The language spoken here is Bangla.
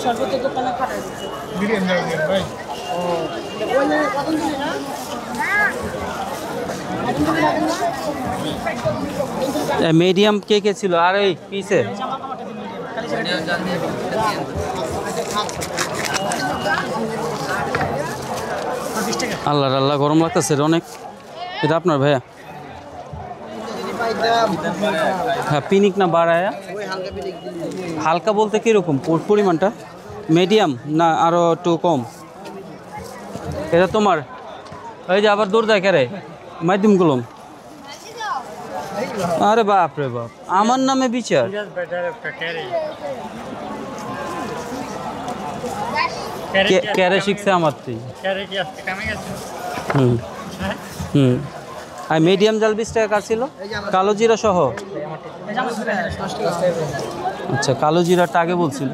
সর্বত দোকানে খাটাই দিচ্ছে মিডিয়াম ভাই ও ওই যে কত দিন না মিডিয়াম কে কে ছিল আর এই পিসে আল্লাহ আল্লাহ গরম লাগতেছে অনেক। এটা আপনার ভাইয়া? হ্যাঁ পিনিক না বাড়ায়া? হালকা বলতে কীরকম পরিমাণটা? মিডিয়াম না আরও একটু কম? এটা তোমার? এই যে আবার দৌড় দেয় কে মাধ্যম গুলম। আরে বাপ রে বাপ, আমার নামে বিচার। ক্যারে শিখছে আমার তুই। হুম হুম। আর মিডিয়াম জাল 20 টাকা কার ছিল? কালো জিরা সহ? আচ্ছা কালো জিরাটা আগে বলছিল।